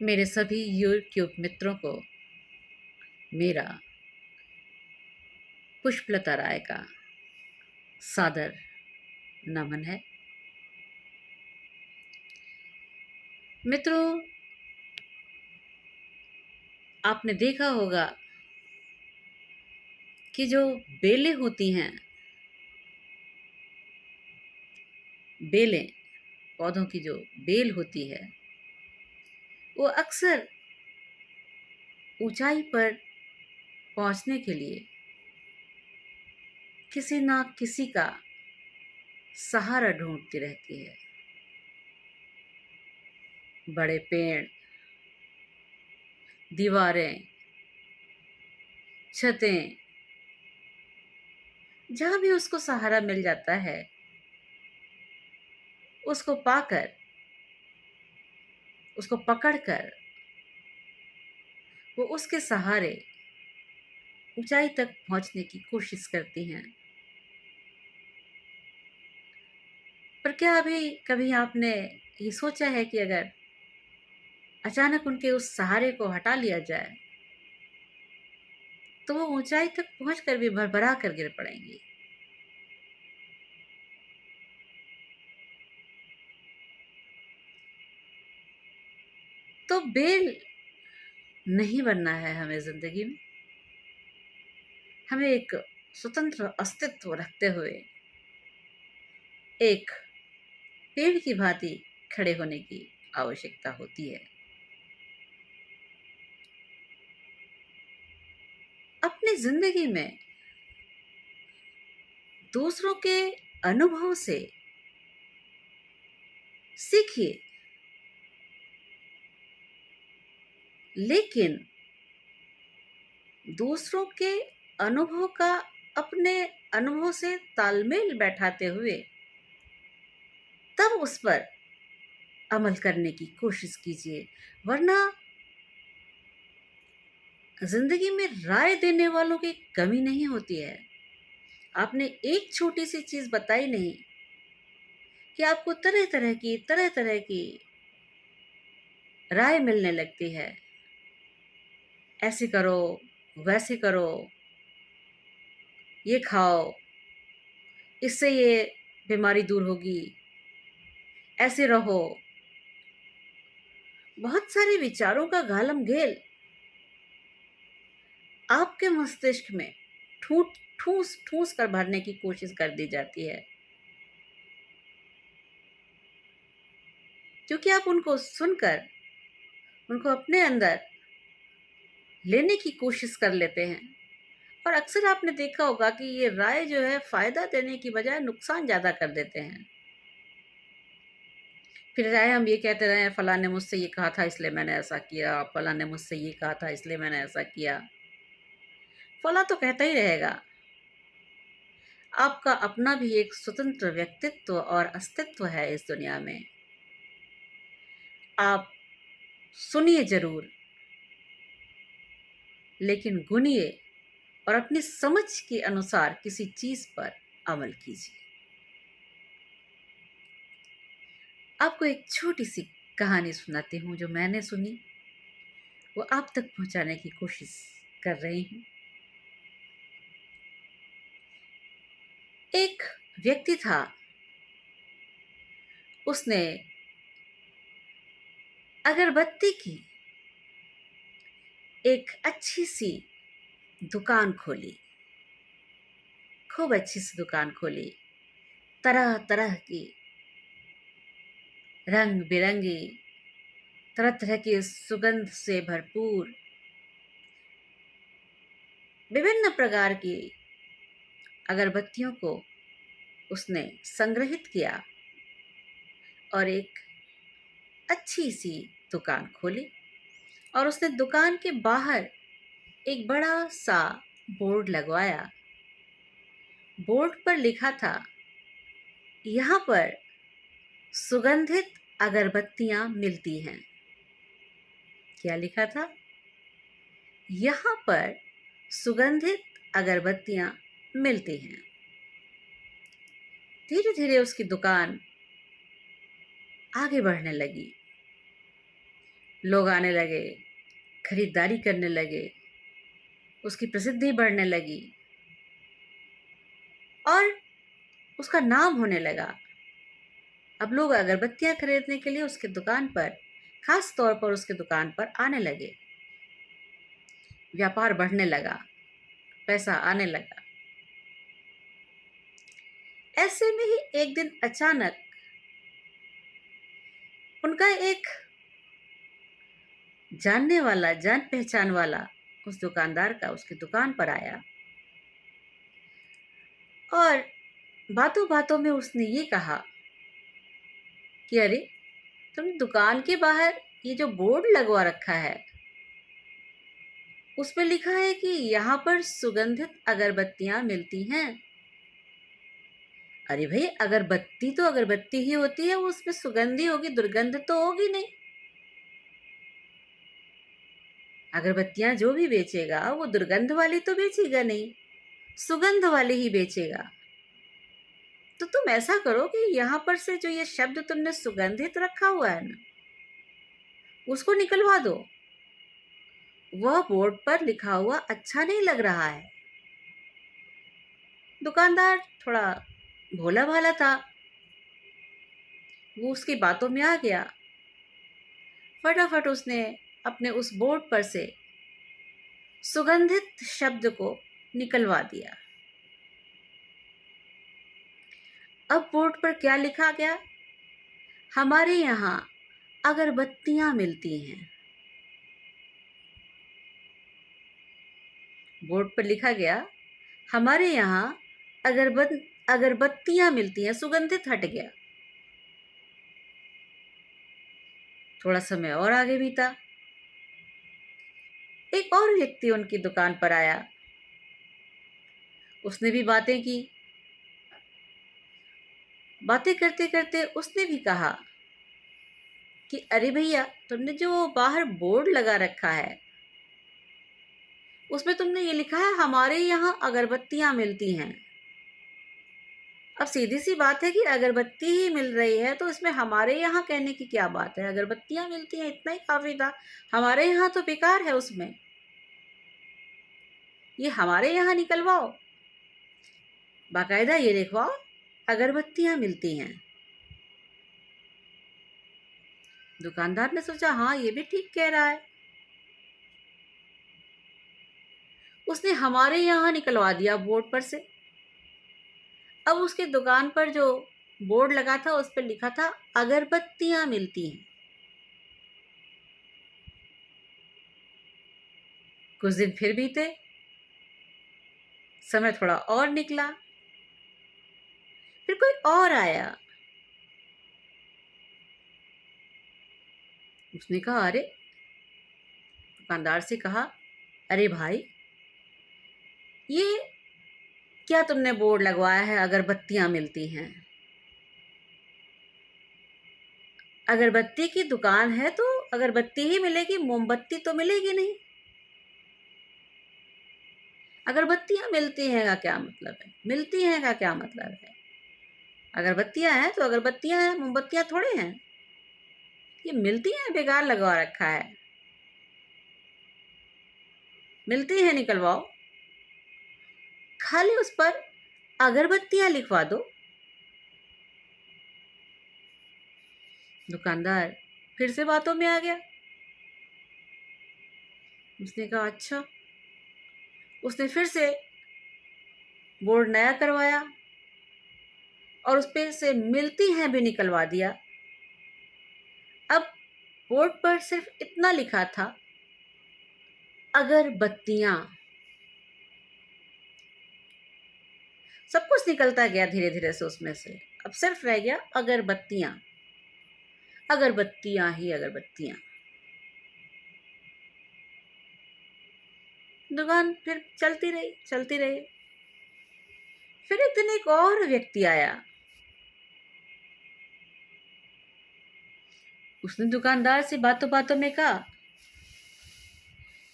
मेरे सभी यूट्यूब मित्रों को मेरा पुष्पलता राय का सादर नमन है। मित्रों, आपने देखा होगा कि जो बेलें होती हैं, बेलें, पौधों की जो बेल होती है, वो अक्सर ऊंचाई पर पहुंचने के लिए किसी ना किसी का सहारा ढूंढती रहती है। बड़े पेड़, दीवारें, छतें, जहां भी उसको सहारा मिल जाता है, उसको पाकर, उसको पकड़कर वो उसके सहारे ऊंचाई तक पहुंचने की कोशिश करती हैं। पर क्या अभी कभी आपने ये सोचा है कि अगर अचानक उनके उस सहारे को हटा लिया जाए तो वो ऊंचाई तक पहुंचकर भी भरभरा कर गिर पड़ेंगी। तो बेल नहीं बनना है हमें जिंदगी में। हमें एक स्वतंत्र अस्तित्व रखते हुए एक पेड़ की भांति खड़े होने की आवश्यकता होती है। अपनी जिंदगी में दूसरों के अनुभव से सीखिए, लेकिन दूसरों के अनुभव का अपने अनुभव से तालमेल बैठाते हुए तब उस पर अमल करने की कोशिश कीजिए। वरना जिंदगी में राय देने वालों की कमी नहीं होती है। आपने एक छोटी सी चीज बताई नहीं कि आपको तरह तरह की राय मिलने लगती है। ऐसे करो, वैसे करो, ये खाओ, इससे ये बीमारी दूर होगी, ऐसे रहो। बहुत सारे विचारों का घालम घेल आपके मस्तिष्क में ठूस ठूस कर भरने की कोशिश कर दी जाती है, क्योंकि आप उनको सुनकर उनको अपने अंदर लेने की कोशिश कर लेते हैं। और अक्सर आपने देखा होगा कि ये राय जो है फायदा देने की बजाय नुकसान ज्यादा कर देते हैं। फिर राय हम ये कहते रहे, फलां ने मुझसे ये कहा था इसलिए मैंने ऐसा किया, फलां ने मुझसे ये कहा था इसलिए मैंने ऐसा किया। फलां तो कहता ही रहेगा। आपका अपना भी एक स्वतंत्र व्यक्तित्व और अस्तित्व है इस दुनिया में। आप सुनिए जरूर, लेकिन गुनिए और अपनी समझ के अनुसार किसी चीज पर अमल कीजिए। आपको एक छोटी सी कहानी सुनाती हूँ जो मैंने सुनी, वो आप तक पहुंचाने की कोशिश कर रही हूँ। एक व्यक्ति था, उसने अगरबत्ती की एक अच्छी सी दुकान खोली। खूब अच्छी सी दुकान खोली, तरह तरह की, रंग बिरंगी, तरह तरह की सुगंध से भरपूर विभिन्न प्रकार की अगरबत्तियों को उसने संग्रहित किया और एक अच्छी सी दुकान खोली। और उसने दुकान के बाहर एक बड़ा सा बोर्ड लगवाया। बोर्ड पर लिखा था, यहाँ पर सुगंधित अगरबत्तियां मिलती हैं। क्या लिखा था? यहाँ पर सुगंधित अगरबत्तियां मिलती हैं। धीरे धीरे उसकी दुकान आगे बढ़ने लगी। लोग आने लगे, खरीदारी करने लगे, उसकी प्रसिद्धि बढ़ने लगी और उसका नाम होने लगा। अब लोग अगरबत्तियां खरीदने के लिए उसके दुकान पर, खास तौर पर उसके दुकान पर आने लगे। व्यापार बढ़ने लगा, पैसा आने लगा। ऐसे में ही एक दिन अचानक उनका एक जानने वाला, जान पहचान वाला उस दुकानदार का उसकी दुकान पर आया और बातों बातों में उसने ये कहा कि अरे, तुमने दुकान के बाहर ये जो बोर्ड लगवा रखा है उस पर लिखा है कि यहाँ पर सुगंधित अगरबत्तियां मिलती हैं। अरे भाई, अगरबत्ती तो अगरबत्ती ही होती है, वो उसमें सुगंधी होगी, दुर्गंध तो होगी नहीं। अगरबत्तियां जो भी बेचेगा वो दुर्गंध वाली तो बेचेगा नहीं, सुगंध वाली ही बेचेगा। तो तुम ऐसा करो कि यहाँ पर से जो ये शब्द तुमने सुगंधित रखा हुआ है ना, उसको निकलवा दो। वह बोर्ड पर लिखा हुआ अच्छा नहीं लग रहा है। दुकानदार थोड़ा भोला भाला था, वो उसकी बातों में आ गया। फटाफट उसने अपने उस बोर्ड पर से सुगंधित शब्द को निकलवा दिया। अब बोर्ड पर क्या लिखा गया? हमारे यहाँ अगरबत्तियां मिलती हैं। बोर्ड पर लिखा गया, हमारे यहाँ अगरबत्तियां मिलती हैं। सुगंधित हट गया। थोड़ा समय और आगे बीता। एक और व्यक्ति उनकी दुकान पर आया। उसने भी बातें की। बातें करते करते उसने भी कहा कि अरे भैया, तुमने जो बाहर बोर्ड लगा रखा है उसमें तुमने ये लिखा है हमारे यहाँ अगरबत्तियां मिलती हैं। अब सीधी सी बात है कि अगरबत्ती ही मिल रही है तो इसमें हमारे यहाँ कहने की क्या बात है? अगरबत्तियां मिलती हैं, इतना ही काफी था। हमारे यहाँ तो बेकार है, उसमें ये हमारे यहाँ निकलवाओ, बाकायदा ये लिखवाओ अगरबत्तियां मिलती हैं। दुकानदार ने सोचा, हाँ ये भी ठीक कह रहा है। उसने हमारे यहाँ निकलवा दिया बोर्ड पर से। अब उसके दुकान पर जो बोर्ड लगा था उस पर लिखा था अगरबत्तियां मिलती हैं। कुछ दिन फिर बीते, समय थोड़ा और निकला। फिर कोई और आया। उसने कहा, अरे, दुकानदार से कहा, अरे भाई, ये क्या तुमने बोर्ड लगवाया है अगरबत्तियां मिलती हैं? अगरबत्ती की दुकान है तो अगरबत्ती ही मिलेगी, मोमबत्ती तो मिलेगी नहीं। अगरबत्तियां मिलती हैं का क्या मतलब है? मिलती हैं का क्या मतलब है? अगरबत्तियां हैं तो अगरबत्तियां हैं, मोमबत्तियां थोड़े हैं। ये मिलती हैं बेकार लगवा रखा है। मिलती हैं निकलवाओ, खाली उस पर अगरबत्तियां लिखवा दो। दुकानदार फिर से बातों में आ गया। उसने कहा, अच्छा। उसने फिर से बोर्ड नया करवाया और उस पे से मिलती हैं भी निकलवा दिया। अब बोर्ड पर सिर्फ इतना लिखा था, अगरबत्तियां। सब कुछ निकलता गया धीरे धीरे से उसमें से। अब सिर्फ रह गया अगरबत्तियां, अगरबत्तियां ही अगरबत्तियां। दुकान फिर चलती रही, चलती रही। फिर एक दिन एक और व्यक्ति आया। उसने दुकानदार से बातों बातों में कहा,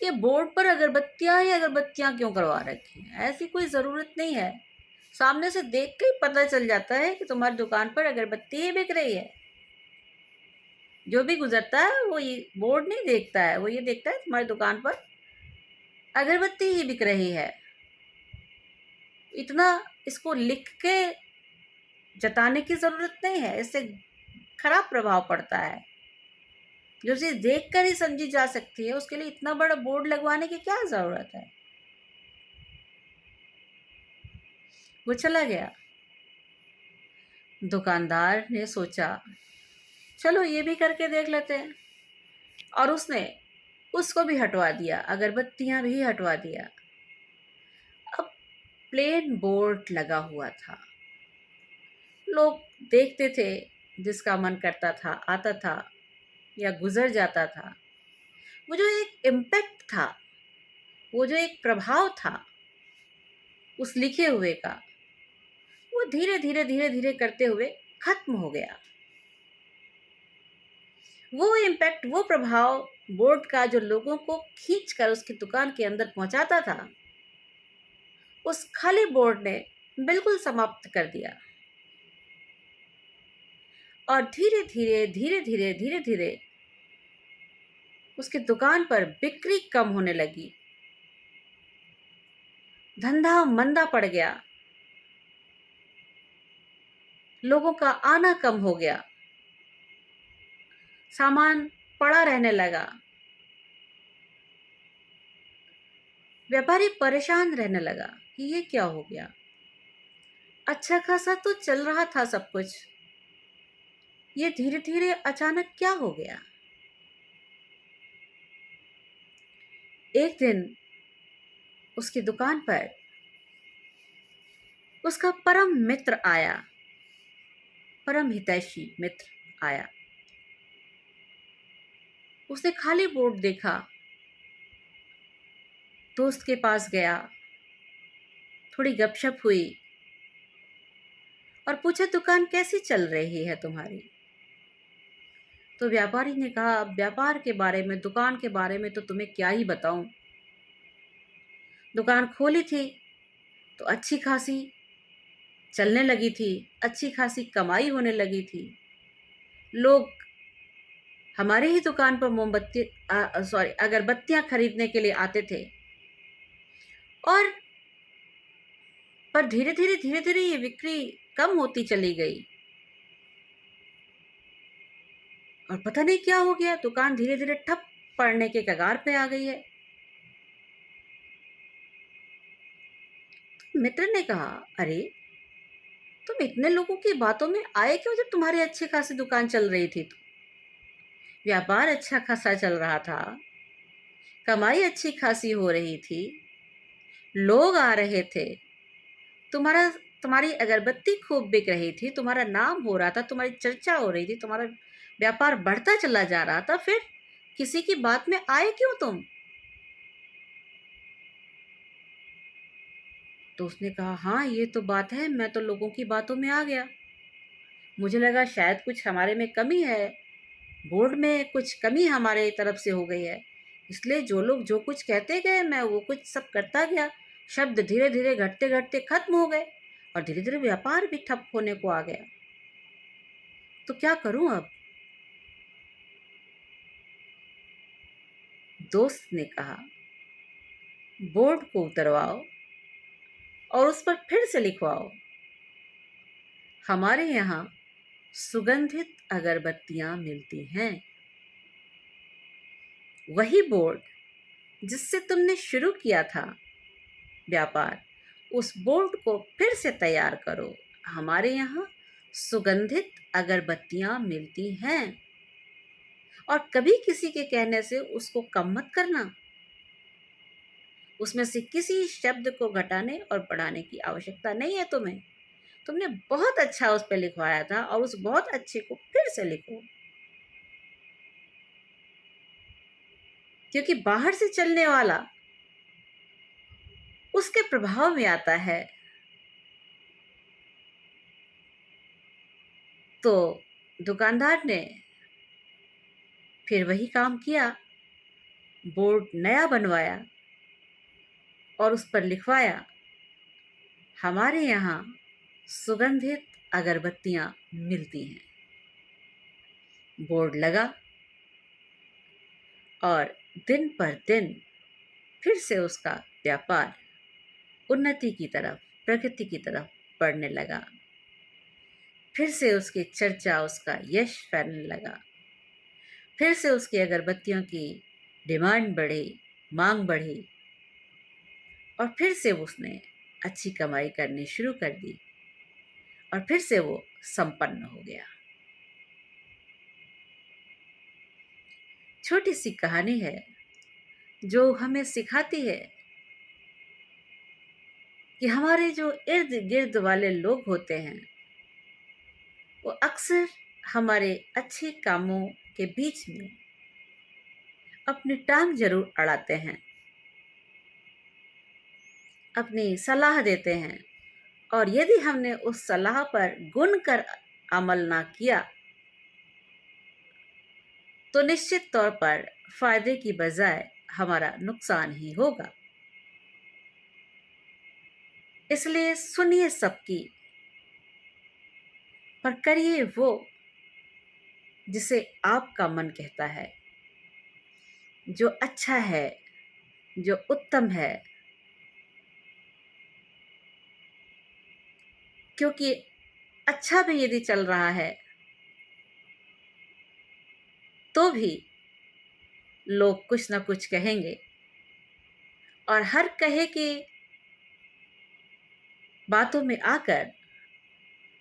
ये बोर्ड पर अगरबत्तियां ही अगरबत्तियां क्यों करवा रखी हैं? ऐसी कोई जरूरत नहीं है। सामने से देख के ही पता चल जाता है कि तुम्हारी दुकान पर अगरबत्ती ही बिक रही है। जो भी गुजरता है वो ये बोर्ड नहीं देखता है, वो ये देखता है तुम्हारी दुकान पर अगरबत्ती ही बिक रही है। इतना इसको लिख के जताने की जरूरत नहीं है, इससे खराब प्रभाव पड़ता है। जो चीज देख कर ही समझी जा सकती है उसके लिए इतना बड़ा बोर्ड लगवाने की क्या जरूरत है। वो चला गया। दुकानदार ने सोचा चलो ये भी करके देख लेते हैं, और उसने उसको भी हटवा दिया, अगरबत्तियां भी हटवा दिया। अब प्लेन बोर्ड लगा हुआ था, लोग देखते थे, जिसका मन करता था आता था या गुजर जाता था। वो जो एक इम्पैक्ट था, वो जो एक प्रभाव था उस लिखे हुए का, वो धीरे धीरे धीरे धीरे करते हुए खत्म हो गया। वो इम्पैक्ट, वो प्रभाव बोर्ड का जो लोगों को खींच कर उसकी दुकान के अंदर पहुंचाता था, उस खाली बोर्ड ने बिल्कुल समाप्त कर दिया। और धीरे धीरे धीरे धीरे धीरे धीरे उसकी दुकान पर बिक्री कम होने लगी, धंधा मंदा पड़ गया, लोगों का आना कम हो गया, सामान पड़ा रहने लगा, व्यापारी परेशान रहने लगा कि ये क्या हो गया। अच्छा खासा तो चल रहा था सब कुछ, ये धीरे धीरे अचानक क्या हो गया। एक दिन उसकी दुकान पर उसका परम मित्र आया, परम हितैषी मित्र आया। उसने खाली बोर्ड देखा, दोस्त के पास गया, थोड़ी गपशप हुई और पूछा दुकान कैसी चल रही है तुम्हारी। तो व्यापारी ने कहा अब व्यापार के बारे में, दुकान के बारे में तो तुम्हें क्या ही बताऊं। दुकान खोली थी तो अच्छी खासी चलने लगी थी, अच्छी खासी कमाई होने लगी थी, लोग हमारे ही दुकान पर अगरबत्तियां खरीदने के लिए आते थे। और पर धीरे धीरे ये बिक्री कम होती चली गई, और पता नहीं क्या हो गया, दुकान धीरे धीरे ठप पड़ने के कगार पे आ गई है। तो मित्र ने कहा अरे तुम इतने लोगों की बातों में आए क्यों, जब तुम्हारी अच्छी खासी दुकान चल रही थी तो व्यापार अच्छा खासा चल रहा था, कमाई अच्छी खासी हो रही थी, लोग आ रहे थे, तुम्हारा तुम्हारी अगरबत्ती खूब बिक रही थी, तुम्हारा नाम हो रहा था, तुम्हारी चर्चा हो रही थी, तुम्हारा व्यापार बढ़ता चला जा रहा था, फिर किसी की बात में आए क्यों तुम। तो उसने कहा हाँ ये तो बात है, मैं तो लोगों की बातों में आ गया, मुझे लगा शायद कुछ हमारे में कमी है, बोर्ड में कुछ कमी हमारे तरफ से हो गई है, इसलिए जो लोग जो कुछ कहते गए मैं वो कुछ सब करता गया, शब्द धीरे धीरे घटते घटते खत्म हो गए और धीरे धीरे व्यापार भी ठप होने को आ गया। तो क्या करूं अब। दोस्त ने कहा बोर्ड को उतरवाओ और उस पर फिर से लिखवाओ हमारे यहाँ सुगंधित अगरबत्तियां मिलती हैं। वही बोर्ड जिससे तुमने शुरू किया था व्यापार, उस बोर्ड को फिर से तैयार करो, हमारे यहाँ सुगंधित अगरबत्तियां मिलती हैं। और कभी किसी के कहने से उसको कम मत करना, उसमें से किसी शब्द को घटाने और बढ़ाने की आवश्यकता नहीं है तुम्हें। तुमने बहुत अच्छा उस पर लिखवाया था और उस बहुत अच्छे को फिर से लिखो, क्योंकि बाहर से चलने वाला उसके प्रभाव में आता है। तो दुकानदार ने फिर वही काम किया, बोर्ड नया बनवाया और उस पर लिखवाया हमारे यहाँ सुगंधित अगरबत्तियां मिलती हैं। बोर्ड लगा और दिन पर दिन फिर से उसका व्यापार उन्नति की तरफ, प्रगति की तरफ बढ़ने लगा। फिर से उसकी चर्चा, उसका यश फैलने लगा। फिर से उसकी अगरबत्तियों की डिमांड बढ़ी, मांग बढ़ी और फिर से उसने अच्छी कमाई करनी शुरू कर दी और फिर से वो संपन्न हो गया। छोटी सी कहानी है जो हमें सिखाती है कि हमारे जो इर्द गिर्द वाले लोग होते हैं वो अक्सर हमारे अच्छे कामों के बीच में अपनी टांग जरूर अड़ाते हैं, अपनी सलाह देते हैं और यदि हमने उस सलाह पर गुण कर अमल ना किया तो निश्चित तौर पर फायदे की बजाय हमारा नुकसान ही होगा। इसलिए सुनिए सबकी, पर करिए वो जिसे आपका मन कहता है, जो अच्छा है, जो उत्तम है। क्योंकि अच्छा भी यदि चल रहा है तो भी लोग कुछ ना कुछ कहेंगे और हर कहे की बातों में आकर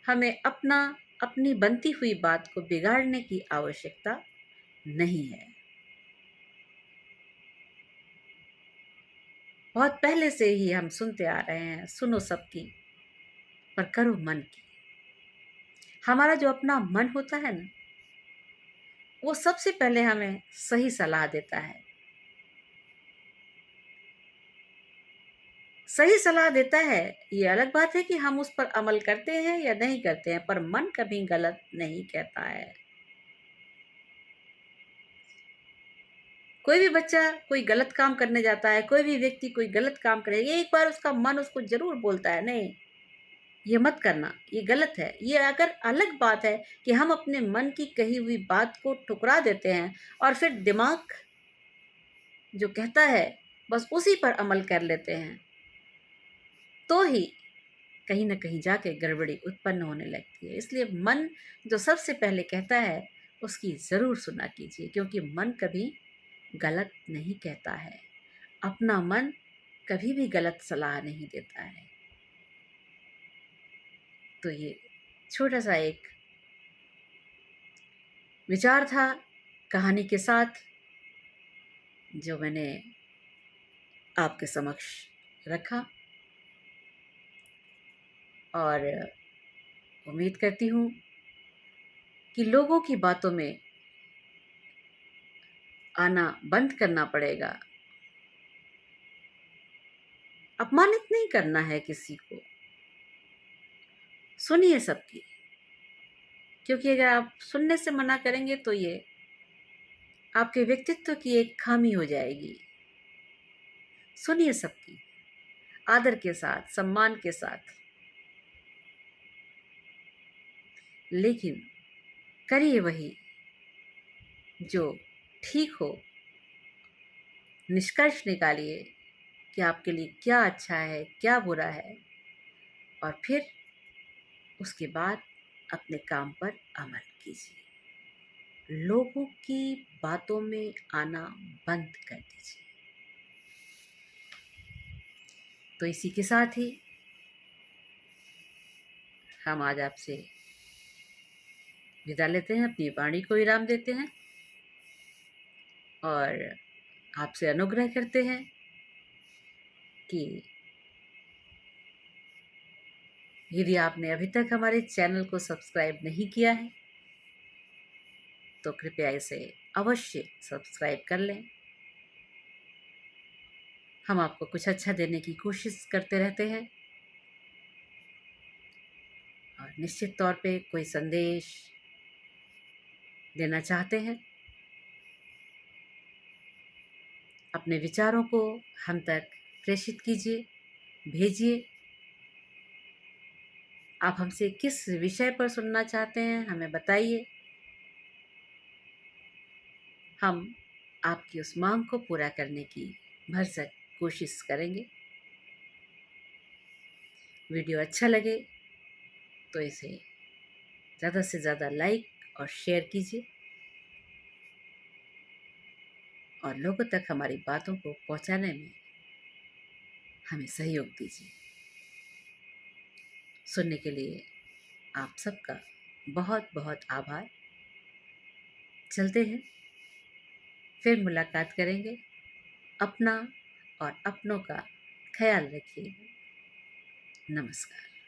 हमें अपनी बनती हुई बात को बिगाड़ने की आवश्यकता नहीं है। बहुत पहले से ही हम सुनते आ रहे हैं, सुनो सबकी पर करो मन की। हमारा जो अपना मन होता है ना, वो सबसे पहले हमें सही सलाह देता है, सही सलाह देता है। ये अलग बात है कि हम उस पर अमल करते हैं या नहीं करते हैं, पर मन कभी गलत नहीं कहता है। कोई भी बच्चा कोई गलत काम करने जाता है, कोई भी व्यक्ति कोई गलत काम करे, एक बार उसका मन उसको जरूर बोलता है, नहीं ये मत करना, ये गलत है। ये अगर अलग बात है कि हम अपने मन की कही हुई बात को ठुकरा देते हैं और फिर दिमाग जो कहता है बस उसी पर अमल कर लेते हैं, तो ही कहीं ना कहीं जाके गड़बड़ी उत्पन्न होने लगती है। इसलिए मन जो सबसे पहले कहता है उसकी ज़रूर सुना कीजिए, क्योंकि मन कभी गलत नहीं कहता है। अपना मन कभी भी गलत सलाह नहीं देता है। तो ये छोटा सा एक विचार था कहानी के साथ, जो मैंने आपके समक्ष रखा और उम्मीद करती हूँ कि लोगों की बातों में आना बंद करना पड़ेगा। अपमानित नहीं करना है किसी को, सुनिए सबकी, क्योंकि अगर आप सुनने से मना करेंगे तो ये आपके व्यक्तित्व की एक खामी हो जाएगी। सुनिए सबकी, आदर के साथ, सम्मान के साथ, लेकिन करिए वही जो ठीक हो। निष्कर्ष निकालिए कि आपके लिए क्या अच्छा है, क्या बुरा है, और फिर उसके बाद अपने काम पर अमल कीजिए। लोगों की बातों में आना बंद कर दीजिए। तो इसी के साथ ही हम आज आपसे विदा लेते हैं, अपनी वाणी को विराम देते हैं और आपसे अनुग्रह करते हैं कि यदि आपने अभी तक हमारे चैनल को सब्सक्राइब नहीं किया है तो कृपया इसे अवश्य सब्सक्राइब कर लें। हम आपको कुछ अच्छा देने की कोशिश करते रहते हैं और निश्चित तौर पे कोई संदेश देना चाहते हैं, अपने विचारों को हम तक प्रेषित कीजिए, भेजिए। आप हमसे किस विषय पर सुनना चाहते हैं हमें बताइए। हम आपकी उस मांग को पूरा करने की भरसक कोशिश करेंगे। वीडियो अच्छा लगे तो इसे ज़्यादा से ज़्यादा लाइक और शेयर कीजिए और लोगों तक हमारी बातों को पहुंचाने में हमें सहयोग दीजिए। सुनने के लिए आप सबका बहुत बहुत आभार। चलते हैं, फिर मुलाकात करेंगे। अपना और अपनों का ख्याल रखिए। नमस्कार।